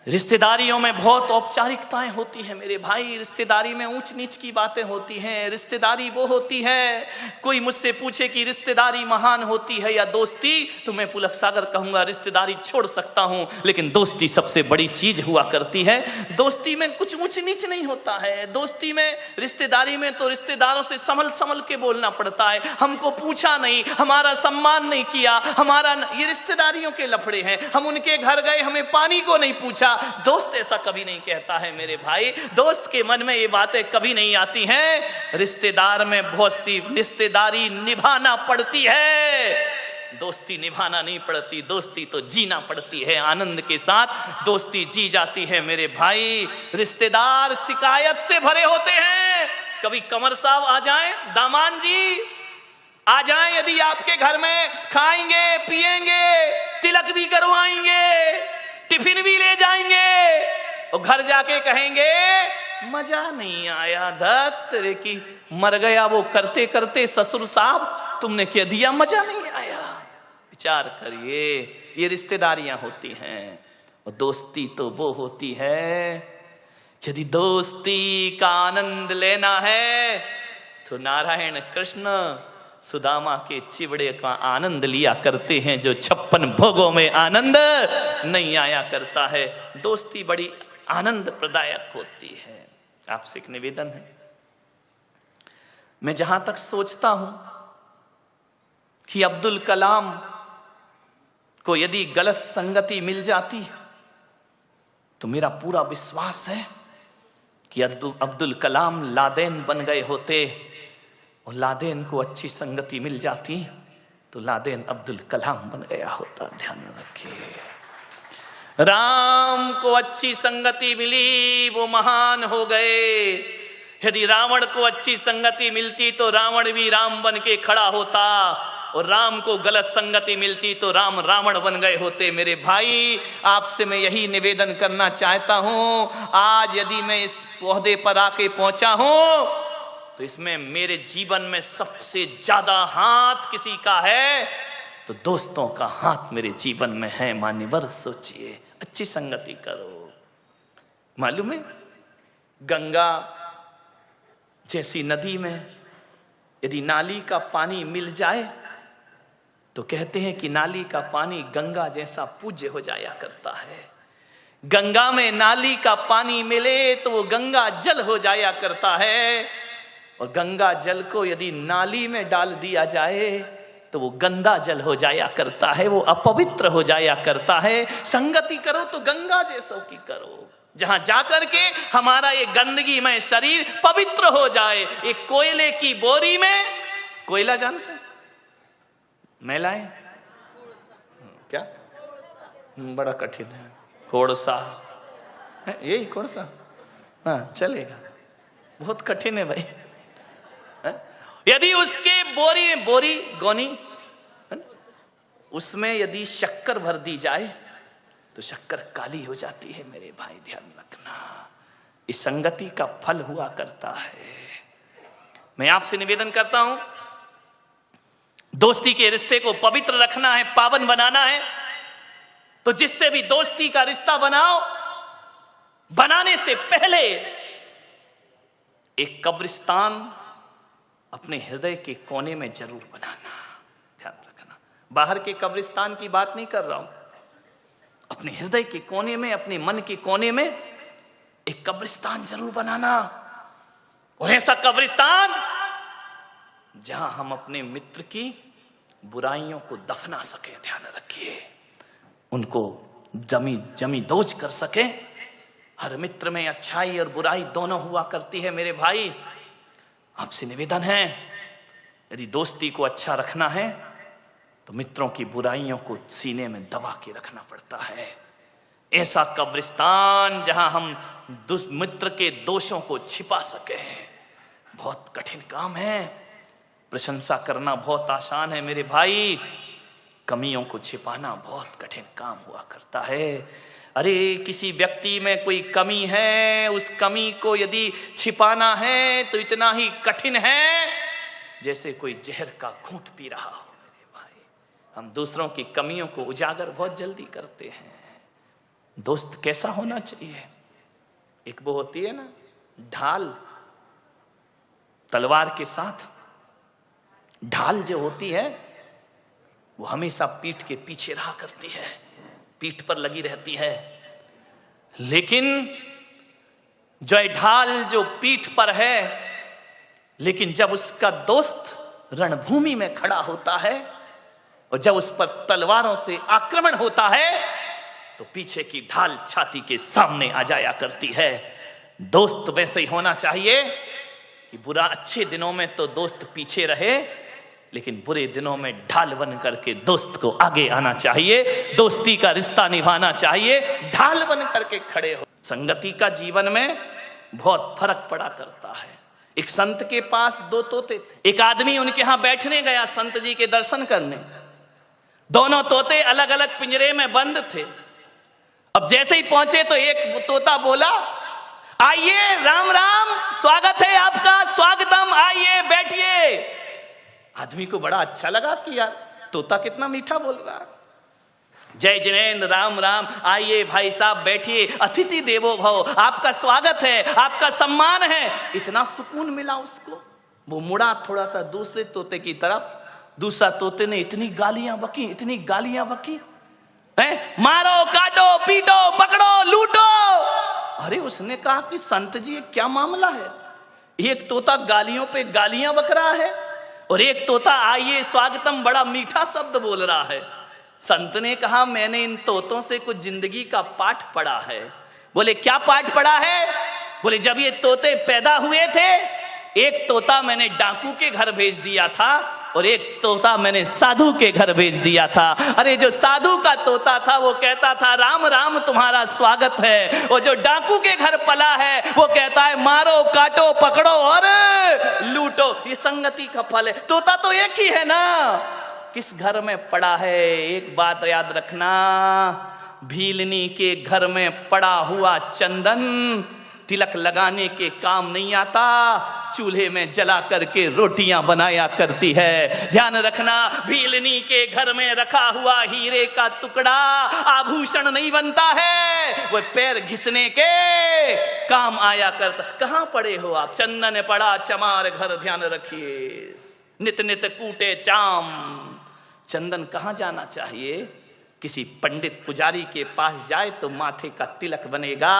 रिश्तेदारियों में बहुत औपचारिकताएं होती हैं मेरे भाई। रिश्तेदारी में ऊंच नीच की बातें होती हैं। रिश्तेदारी वो होती है, कोई मुझसे पूछे कि रिश्तेदारी महान होती है या दोस्ती, तो मैं पुलक सागर कहूंगा रिश्तेदारी छोड़ सकता हूं, लेकिन दोस्ती सबसे बड़ी चीज हुआ करती है। दोस्ती में कुछ ऊंच नीच नहीं होता है। दोस्ती में, रिश्तेदारी में तो रिश्तेदारों से संभल संभल के बोलना पड़ता है। हमको पूछा नहीं, हमारा सम्मान नहीं किया, हमारा, ये रिश्तेदारियों के लफड़े हैं। हम उनके घर गए, हमें पानी को नहीं पूछा। दोस्त ऐसा कभी नहीं कहता है मेरे भाई। दोस्त के मन में ये बातें कभी नहीं आती हैं। रिश्तेदार में बहुत सी रिश्तेदारी निभाना पड़ती है, दोस्ती निभाना नहीं पड़ती। दोस्ती तो जीना पड़ती है, आनंद के साथ दोस्ती जी जाती है मेरे भाई। रिश्तेदार शिकायत से भरे होते हैं। कभी कमर साहब आ जाएं, दामान जी आ जाएं, यदि आपके घर में खाएंगे पिएंगे, तिलक भी करवाएंगे, टिफिन भी ले जाएंगे, और घर जाके कहेंगे मजा नहीं आया, धत रे की मर गया वो करते करते ससुर साहब, तुमने क्या दिया, मजा नहीं आया। विचार करिए, ये रिश्तेदारियां होती हैं। और दोस्ती तो वो होती है, यदि दोस्ती का आनंद लेना है तो नारायण कृष्ण सुदामा के चिवड़े का आनंद लिया करते हैं, जो 56 भोगों में आनंद नहीं आया करता है। दोस्ती बड़ी आनंद प्रदायक होती है। आपसे एक निवेदन है, मैं जहां तक सोचता हूं कि अब्दुल कलाम को यदि गलत संगति मिल जाती तो मेरा पूरा विश्वास है कि अब्दुल कलाम लादेन बन गए होते, और लादेन को अच्छी संगति मिल जाती तो लादेन अब्दुल कलाम बन गया होता। ध्यान रखिए, राम को अच्छी संगति मिली, वो महान हो गए। यदि रावण को अच्छी संगति मिलती तो रावण भी राम बन के खड़ा होता, और राम को गलत संगति मिलती तो राम रावण बन गए होते। मेरे भाई, आपसे मैं यही निवेदन करना चाहता हूं। आज यदि मैं इस ओहदे पर आके पहुंचा हूं तो इसमें मेरे जीवन में सबसे ज्यादा हाथ किसी का है तो दोस्तों का हाथ मेरे जीवन में है। मान्यवर सोचिए, अच्छी संगति करो। मालूम है, गंगा जैसी नदी में यदि नाली का पानी मिल जाए तो कहते हैं कि नाली का पानी गंगा जैसा पूज्य हो जाया करता है। गंगा में नाली का पानी मिले तो वो गंगा जल हो जाया करता है, और गंगा जल को यदि नाली में डाल दिया जाए तो वो गंदा जल हो जाया करता है, वो अपवित्र हो जाया करता है। संगति करो तो गंगा जैसों की करो, जहां जाकर के हमारा ये गंदगी में शरीर पवित्र हो जाए। एक कोयले की बोरी में, कोयला जानते हैं, मैलाएं क्या, बड़ा कठिन है, कोड़सा है, यही कोड़सा, हाँ चलेगा, बहुत कठिन है भाई। यदि उसके बोरी गोनी उसमें यदि शक्कर भर दी जाए तो शक्कर काली हो जाती है। मेरे भाई ध्यान रखना, इस संगति का फल हुआ करता है। मैं आपसे निवेदन करता हूं, दोस्ती के रिश्ते को पवित्र रखना है, पावन बनाना है, तो जिससे भी दोस्ती का रिश्ता बनाओ, बनाने से पहले एक कब्रिस्तान अपने हृदय के कोने में जरूर बनाना। ध्यान रखना, बाहर के कब्रिस्तान की बात नहीं कर रहा हूं, अपने हृदय के कोने में, अपने मन के कोने में एक कब्रिस्तान जरूर बनाना। और ऐसा कब्रिस्तान जहां हम अपने मित्र की बुराइयों को दफना सके। ध्यान रखिए, उनको जमी दोज कर सके। हर मित्र में अच्छाई और बुराई दोनों हुआ करती है। मेरे भाई, आपसे निवेदन है, यदि दोस्ती को अच्छा रखना है तो मित्रों की बुराइयों को सीने में दबा के रखना पड़ता है। ऐसा कब्रिस्तान जहां हम मित्र के दोषों को छिपा सके, बहुत कठिन काम है। प्रशंसा करना बहुत आसान है मेरे भाई, कमियों को छिपाना बहुत कठिन काम हुआ करता है। अरे किसी व्यक्ति में कोई कमी है, उस कमी को यदि छिपाना है तो इतना ही कठिन है जैसे कोई जहर का घूंट पी रहा हो। मेरे भाई, हम दूसरों की कमियों को उजागर बहुत जल्दी करते हैं। दोस्त कैसा होना चाहिए? एक वो होती है ना ढाल, तलवार के साथ। ढाल जो होती है वो हमेशा पीठ के पीछे रहा करती है, पीठ पर लगी रहती है। लेकिन जो ढाल जो पीठ पर है, लेकिन जब उसका दोस्त रणभूमि में खड़ा होता है और जब उस पर तलवारों से आक्रमण होता है तो पीछे की ढाल छाती के सामने आ जाया करती है। दोस्त वैसे ही होना चाहिए कि बुरा अच्छे दिनों में तो दोस्त पीछे रहे, लेकिन बुरे दिनों में ढाल बन करके दोस्त को आगे आना चाहिए, दोस्ती का रिश्ता निभाना चाहिए, ढाल बन करके खड़े हो। संगति का जीवन में बहुत फर्क पड़ा करता है। एक संत के पास 2 तोते थे। एक आदमी उनके यहां बैठने गया संत जी के दर्शन करने। दोनों तोते अलग अलग पिंजरे में बंद थे। अब जैसे ही पहुंचे तो एक तोता बोला, आइए, राम राम, स्वागत है आपका, स्वागतम, आइए बैठिए। आदमी को बड़ा अच्छा लगा कि यार तोता कितना मीठा बोल रहा है। जय जिनेन्द्र, राम राम, आइए भाई साहब बैठिए, अतिथि देवो भव, आपका स्वागत है, आपका सम्मान है। इतना सुकून मिला उसको। वो मुड़ा थोड़ा सा दूसरे तोते की तरफ। दूसरा तोते ने इतनी गालियां बकी, इतनी गालियां बकी, मारो, काटो, पीटो, पकड़ो, लूटो। अरे उसने कहा कि संत जी ये क्या मामला है? एक तोता गालियों पे गालियां बक रहा है और एक तोता आइए स्वागतम बड़ा मीठा शब्द बोल रहा है। संत ने कहा, मैंने इन तोतों से कुछ जिंदगी का पाठ पढ़ा है। बोले क्या पाठ पढ़ा है? बोले जब ये तोते पैदा हुए थे, एक तोता मैंने डाकू के घर भेज दिया था और एक तोता मैंने साधु के घर भेज दिया था। अरे जो साधु का तोता था वो कहता था राम राम तुम्हारा स्वागत है, और जो डाकू के घर पला है वो कहता है मारो, काटो, पकड़ो और लूटो। ये संगति का फल है। तोता तो एक ही है ना, किस घर में पड़ा है? एक बात याद रखना, भीलनी के घर में पड़ा हुआ चंदन तिलक लगाने के काम नहीं आता, चूल्हे में जला करके रोटियां बनाया करती है। ध्यान रखना, भीलनी के घर में रखा हुआ हीरे का टुकड़ा आभूषण नहीं बनता है, वो पैर घिसने के काम आया करता। कहां पड़े हो आप? चंदन पड़ा चमार घर, ध्यान रखिए, नित नित कूटे चाम। चंदन कहां जाना चाहिए? किसी पंडित पुजारी के पास जाए तो माथे का तिलक बनेगा,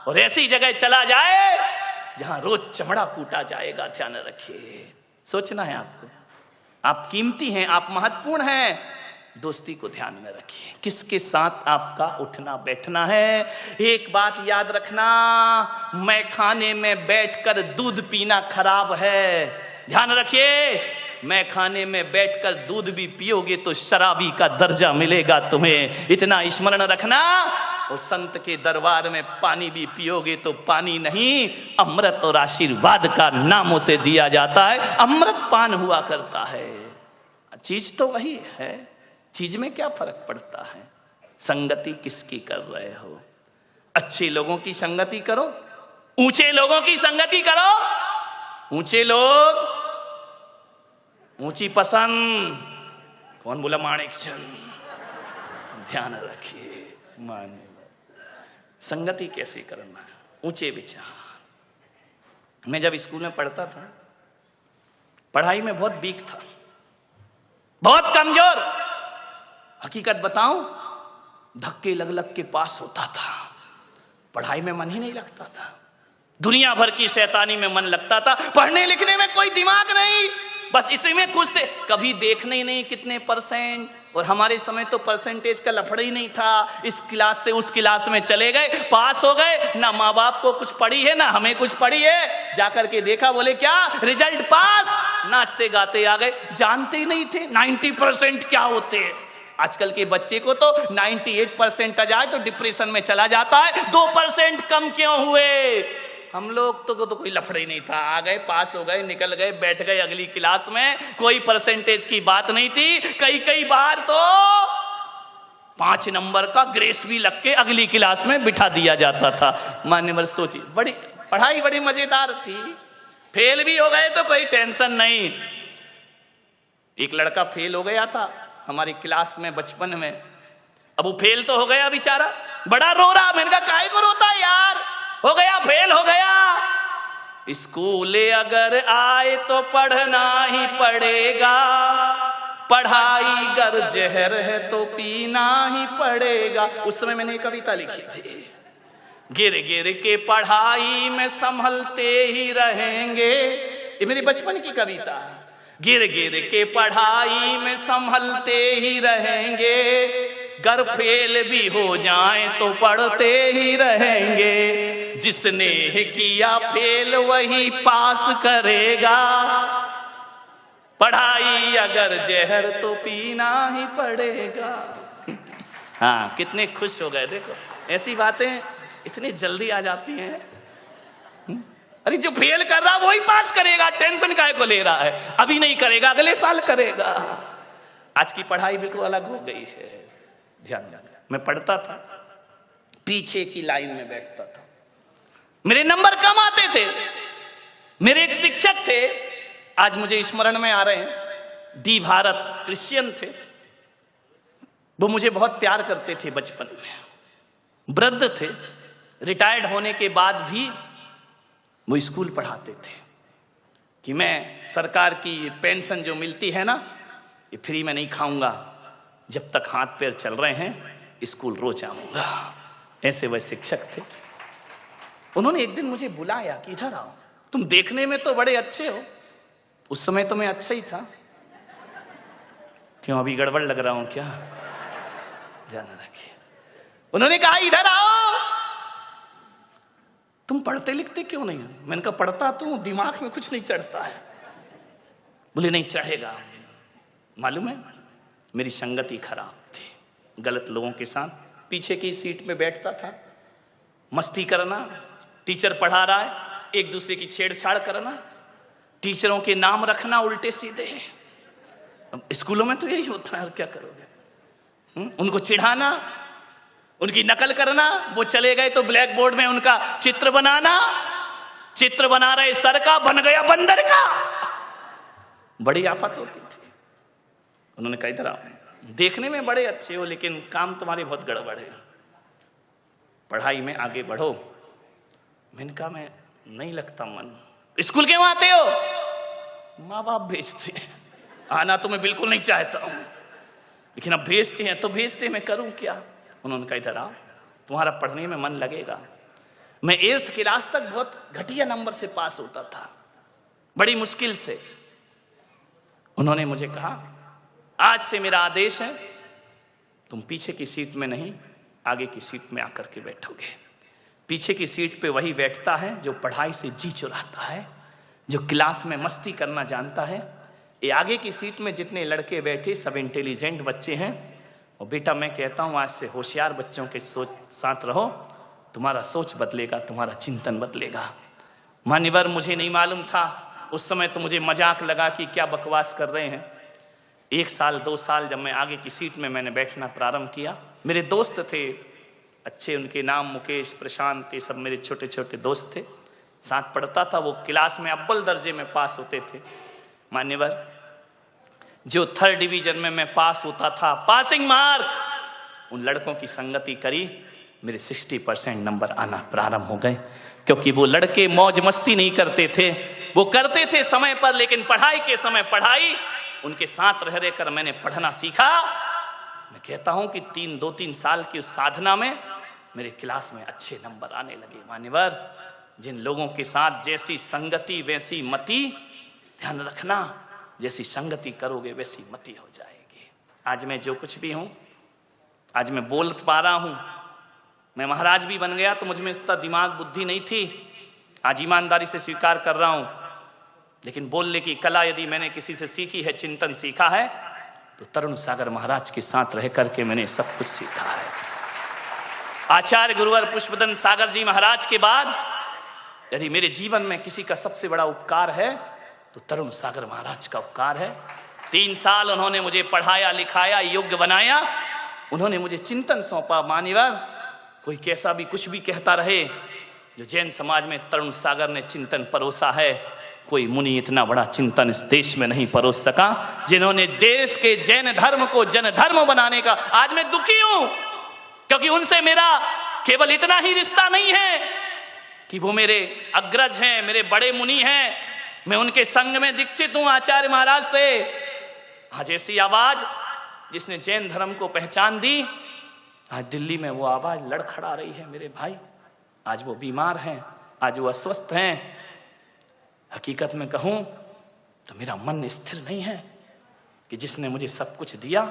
और ऐसी जगह चला जाए जहां रोज चमड़ा कूटा जाएगा। ध्यान रखिए, सोचना है आपको, आप कीमती हैं, आप महत्वपूर्ण हैं। दोस्ती को ध्यान में रखिए, किसके साथ आपका उठना बैठना है। एक बात याद रखना, मैं खाने में बैठकर दूध पीना खराब है। ध्यान रखिए, मैं खाने में बैठकर दूध भी पियोगे तो शराबी का दर्जा मिलेगा तुम्हें, इतना स्मरण रखना। और संत के दरबार में पानी भी पियोगे तो पानी नहीं, अमृत और आशीर्वाद का नाम उसे दिया जाता है, अमृत पान हुआ करता है। चीज तो वही है, चीज में क्या फर्क पड़ता है? संगति किसकी कर रहे हो? अच्छे लोगों की संगति करो, ऊंचे लोगों की संगति करो। ऊंचे लोग, ऊंची पसंद। कौन बोला? माणिक चंद। ध्यान रखिए, मान संगति कैसे करना है, ऊंचे विचार। मैं जब स्कूल में पढ़ता था, पढ़ाई में बहुत वीक था, बहुत कमजोर। हकीकत बताऊं, धक्के लग लग के पास होता था, पढ़ाई में मन ही नहीं लगता था। दुनिया भर की शैतानी में मन लगता था, पढ़ने लिखने में कोई दिमाग नहीं, बस इसी में खुश थे। कभी देखने ही नहीं कितने परसेंट, और हमारे समय तो परसेंटेज का लफड़ा ही नहीं था। इस क्लास से उस क्लास में चले गए, पास हो गए, ना माँ बाप को कुछ पड़ी है ना हमें कुछ पड़ी है। जाकर के देखा, बोले क्या रिजल्ट पास, नाचते गाते आ गए, जानते ही नहीं थे 90% क्या होते हैं। आजकल के बच्चे को तो 98% आ जाए तो डिप्रेशन में चला जाता है, 2% कम क्यों हुए। हम लोग तो कोई लफड़ा ही नहीं था, आ गए, पास हो गए, निकल गए, बैठ गए अगली क्लास में, कोई परसेंटेज की बात नहीं थी। कई बार तो 5 नंबर का ग्रेस भी लग के अगली क्लास में बिठा दिया जाता था। मान्यवर सोचिए, बड़ी पढ़ाई बड़ी मजेदार थी। फेल भी हो गए तो कोई टेंशन नहीं। एक लड़का फेल हो गया था हमारी क्लास में बचपन में। अब वो फेल तो हो गया बेचारा, बड़ा रो रहा। मैंने कहा काहे को रोता है यार, हो गया, फेल हो गया। स्कूल अगर आए तो पढ़ना ही पड़ेगा, पढ़ाई गर जहर है तो पीना ही पड़ेगा। उस समय मैंने कविता लिखी थी, गिर गिर के पढ़ाई में संभलते ही रहेंगे। ये मेरी बचपन की कविता है। गिर गिर के पढ़ाई में संभलते ही रहेंगे, गर फेल भी हो जाए तो पढ़ते ही रहेंगे। जिसने किया फेल वही पास करेगा, पढ़ाई अगर जहर तो पीना ही पड़ेगा। हाँ, कितने खुश हो गए। देखो ऐसी बातें इतनी जल्दी आ जाती हैं। अरे जो फेल कर रहा वही पास करेगा, टेंशन काहे को ले रहा है, अभी नहीं करेगा अगले साल करेगा। आज की पढ़ाई बिल्कुल अलग हो गई है। ध्यान रखना, मैं पढ़ता था, पीछे की लाइन में बैठता था, मेरे नंबर कम आते थे। मेरे एक शिक्षक थे, आज मुझे स्मरण में आ रहे हैं, डी भारत, क्रिश्चियन थे। वो मुझे बहुत प्यार करते थे बचपन में। वृद्ध थे, रिटायर्ड होने के बाद भी वो स्कूल पढ़ाते थे कि मैं सरकार की पेंशन जो मिलती है ना, ये फ्री में नहीं खाऊंगा, जब तक हाथ पैर चल रहे हैं स्कूल रोज आऊंगा। ऐसे वह शिक्षक थे। उन्होंने एक दिन मुझे बुलाया कि इधर आओ, तुम देखने में तो बड़े अच्छे हो। उस समय तो मैं अच्छा ही था। क्यों, अभी गड़बड़ लग रहा हूं क्या? ध्यान रखिए। उन्होंने कहा इधर आओ, तुम पढ़ते लिखते क्यों नहीं? मैंने कहा पढ़ता तो दिमाग में कुछ नहीं चढ़ता है। बोले नहीं चढ़ेगा। मालूम है, मेरी संगति खराब थी, गलत लोगों के साथ पीछे की सीट में बैठता था, मस्ती करना, टीचर पढ़ा रहा है एक दूसरे की छेड़छाड़ करना, टीचरों के नाम रखना उल्टे सीधे। अब स्कूलों में तो यही होता है, और क्या करोगे? उनको चिढ़ाना, उनकी नकल करना, वो चले गए तो ब्लैक बोर्ड में उनका चित्र बनाना, चित्र बना रहे सर का बन गया बंदर का। बड़ी आफत होती थी। उन्होंने कहा इधर आओ, देखने में बड़े अच्छे हो लेकिन काम तुम्हारे बहुत गड़बड़ है, पढ़ाई में आगे बढ़ो। मैंने कहा मैं नहीं लगता मन। स्कूल क्यों आते हो? माँ बाप भेजते हैं, आना तो मैं बिल्कुल नहीं चाहता हूं, लेकिन अब भेजते हैं तो भेजते, मैं करूं क्या? उन्होंने कहा इधर आओ, तुम्हारा पढ़ने में मन लगेगा। मैं 8th क्लास तक बहुत घटिया नंबर से पास होता था, बड़ी मुश्किल से। उन्होंने मुझे कहा आज से मेरा आदेश है, तुम पीछे की सीट में नहीं आगे की सीट में आकर के बैठोगे। पीछे की सीट पे वही बैठता है जो पढ़ाई से जी चुराता है, जो क्लास में मस्ती करना जानता है। ये आगे की सीट में जितने लड़के बैठे सब इंटेलिजेंट बच्चे हैं। और बेटा मैं कहता हूँ आज से होशियार बच्चों के साथ रहो, तुम्हारा सोच बदलेगा, तुम्हारा चिंतन बदलेगा। मान्यवर मुझे नहीं मालूम था उस समय, तो मुझे मजाक लगा कि क्या बकवास कर रहे हैं। 1 साल 2 साल जब मैं आगे की सीट में मैंने बैठना प्रारंभ किया, मेरे दोस्त थे अच्छे, उनके नाम मुकेश, प्रशांत, ये सब मेरे छोटे छोटे दोस्त थे, साथ पढ़ता था। वो क्लास में अव्वल दर्जे में पास होते थे। मान्यवर जो 3rd डिवीजन में मैं पास होता था, पासिंग मार्क, उन लड़कों की संगति करी, मेरे 60% नंबर आना प्रारंभ हो गए। क्योंकि वो लड़के मौज मस्ती नहीं करते थे, वो करते थे समय पर, लेकिन पढ़ाई के समय पढ़ाई। उनके साथ रह रहकर मैंने पढ़ना सीखा। मैं कहता हूं कि 2-3 साल की उस साधना में मेरे क्लास में अच्छे नंबर आने लगे। मान्यवर जिन लोगों के साथ जैसी संगति वैसी मति, ध्यान रखना, जैसी संगति करोगे वैसी मति हो जाएगी। आज मैं जो कुछ भी हूं, आज मैं बोल पा रहा हूं, मैं महाराज भी बन गया तो मुझ में इतना दिमाग बुद्धि नहीं थी, आज ईमानदारी से स्वीकार कर रहा हूं। लेकिन बोलने की कला यदि मैंने किसी से सीखी है, चिंतन सीखा है, तो तरुण सागर महाराज के साथ रह करके मैंने सब कुछ सीखा है। आचार्य गुरुवर पुष्पदन सागर जी महाराज के बाद यदि मेरे जीवन में किसी का सबसे बड़ा उपकार है तो तरुण सागर महाराज का उपकार है। 3 साल उन्होंने मुझे पढ़ाया लिखाया, योग्य बनाया, उन्होंने मुझे चिंतन सौंपा। मान्यवर कोई कैसा भी कुछ भी कहता रहे, जो जैन समाज में तरुण सागर ने चिंतन परोसा है, कोई मुनि इतना बड़ा चिंतन इस देश में नहीं परोस सका, जिन्होंने देश के जैन धर्म को जन धर्म बनाने का। आज मैं दुखी हूं, क्योंकि उनसे मेरा केवल इतना ही रिश्ता नहीं है कि वो मेरे अग्रज हैं, मेरे बड़े मुनि हैं, मैं उनके संग में दीक्षित हूं आचार्य महाराज से। आज ऐसी आवाज जिसने जैन धर्म को पहचान दी, आज दिल्ली में वो आवाज लड़खड़ा रही है मेरे भाई। आज वो बीमार हैं, आज वो अस्वस्थ हैं। हकीकत में कहूं तो मेरा मन स्थिर नहीं है कि जिसने मुझे सब कुछ दिया,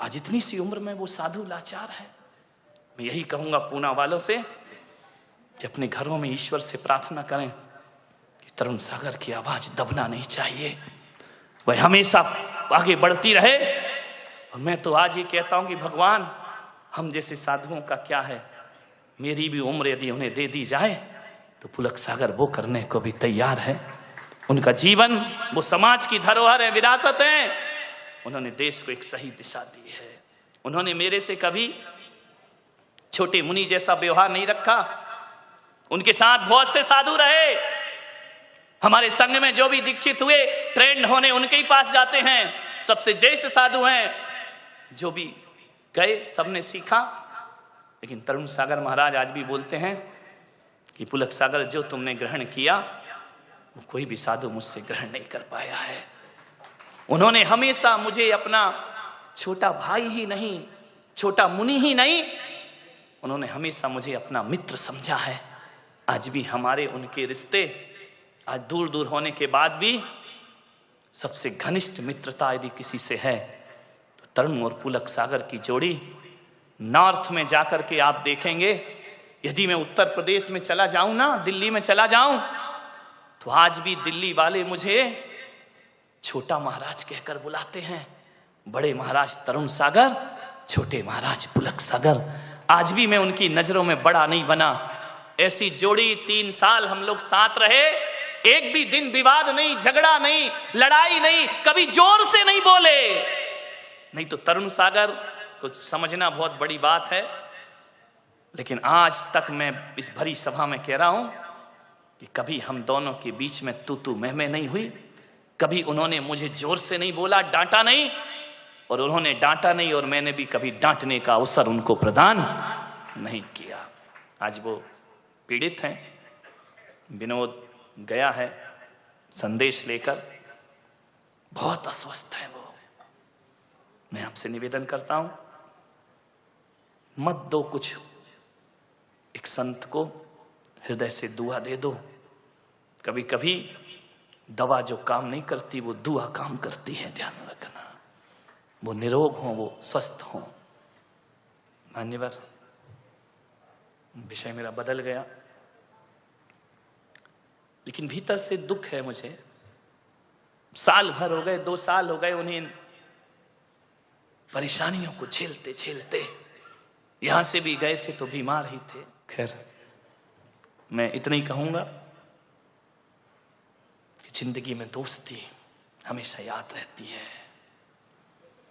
आज इतनी सी उम्र में वो साधु लाचार है। मैं यही कहूंगा पूना वालों से कि अपने घरों में ईश्वर से प्रार्थना करें कि तरुण सागर की आवाज दबना नहीं चाहिए, वह हमेशा आगे बढ़ती रहे। और मैं तो आज ये कहता हूं कि भगवान, हम जैसे साधुओं का क्या है, मेरी भी उम्र यदि उन्हें दे दी जाए तो पुलक सागर वो करने को भी तैयार है। उनका जीवन वो समाज की धरोहर है, विरासत है। उन्होंने देश को एक सही दिशा दी है। उन्होंने मेरे से कभी छोटे मुनि जैसा व्यवहार नहीं रखा। उनके साथ बहुत से साधु रहे। हमारे संघ में जो भी दीक्षित हुए, ट्रेंड होने उनके ही पास जाते हैं। सबसे ज्येष्ठ साधु हैं, जो भी गए सबने सीखा। लेकिन तरुण सागर महाराज आज भी बोलते हैं कि पुलक सागर, जो तुमने ग्रहण किया वो कोई भी साधु मुझसे ग्रहण नहीं कर पाया है। उन्होंने हमेशा मुझे अपना छोटा भाई ही नहीं, छोटा मुनि ही नहीं, उन्होंने हमेशा मुझे अपना मित्र समझा है। आज भी हमारे उनके रिश्ते, आज दूर दूर होने के बाद भी सबसे घनिष्ठ मित्रता यदि किसी से है तो तरुण और पुलक सागर की जोड़ी। नॉर्थ में जाकर के आप देखेंगे, यदि मैं उत्तर प्रदेश में चला जाऊं ना, दिल्ली में चला जाऊं, तो आज भी दिल्ली वाले मुझे छोटा महाराज कहकर बुलाते हैं। बड़े महाराज तरुण सागर, छोटे महाराज पुलक सागर। आज भी मैं उनकी नजरों में बड़ा नहीं बना। ऐसी जोड़ी 3 साल हम लोग साथ रहे, एक भी दिन विवाद नहीं, झगड़ा नहीं, लड़ाई नहीं, कभी जोर से नहीं बोले। नहीं तो तरुण सागर को समझना बहुत बड़ी बात है। लेकिन आज तक मैं इस भरी सभा में कह रहा हूं कि कभी हम दोनों के बीच में तू मैं नहीं हुई। कभी उन्होंने मुझे जोर से नहीं बोला, डांटा नहीं, और उन्होंने डांटा नहीं और मैंने भी कभी डांटने का अवसर उनको प्रदान नहीं किया। आज वो पीड़ित हैं। विनोद गया है संदेश लेकर, बहुत अस्वस्थ है वो। मैं आपसे निवेदन करता हूं, मत दो कुछ, एक संत को हृदय से दुआ दे दो। कभी कभी दवा जो काम नहीं करती वो दुआ काम करती है, ध्यान रखना। वो निरोग हो, वो स्वस्थ हो। मान्यवर, विषय मेरा बदल गया, लेकिन भीतर से दुख है मुझे। साल भर हो गए, 2 साल हो गए उन्हें परेशानियों को झेलते झेलते। यहां से भी गए थे तो बीमार ही थे। खैर, मैं इतना ही कहूंगा कि जिंदगी में दोस्ती हमेशा याद रहती है।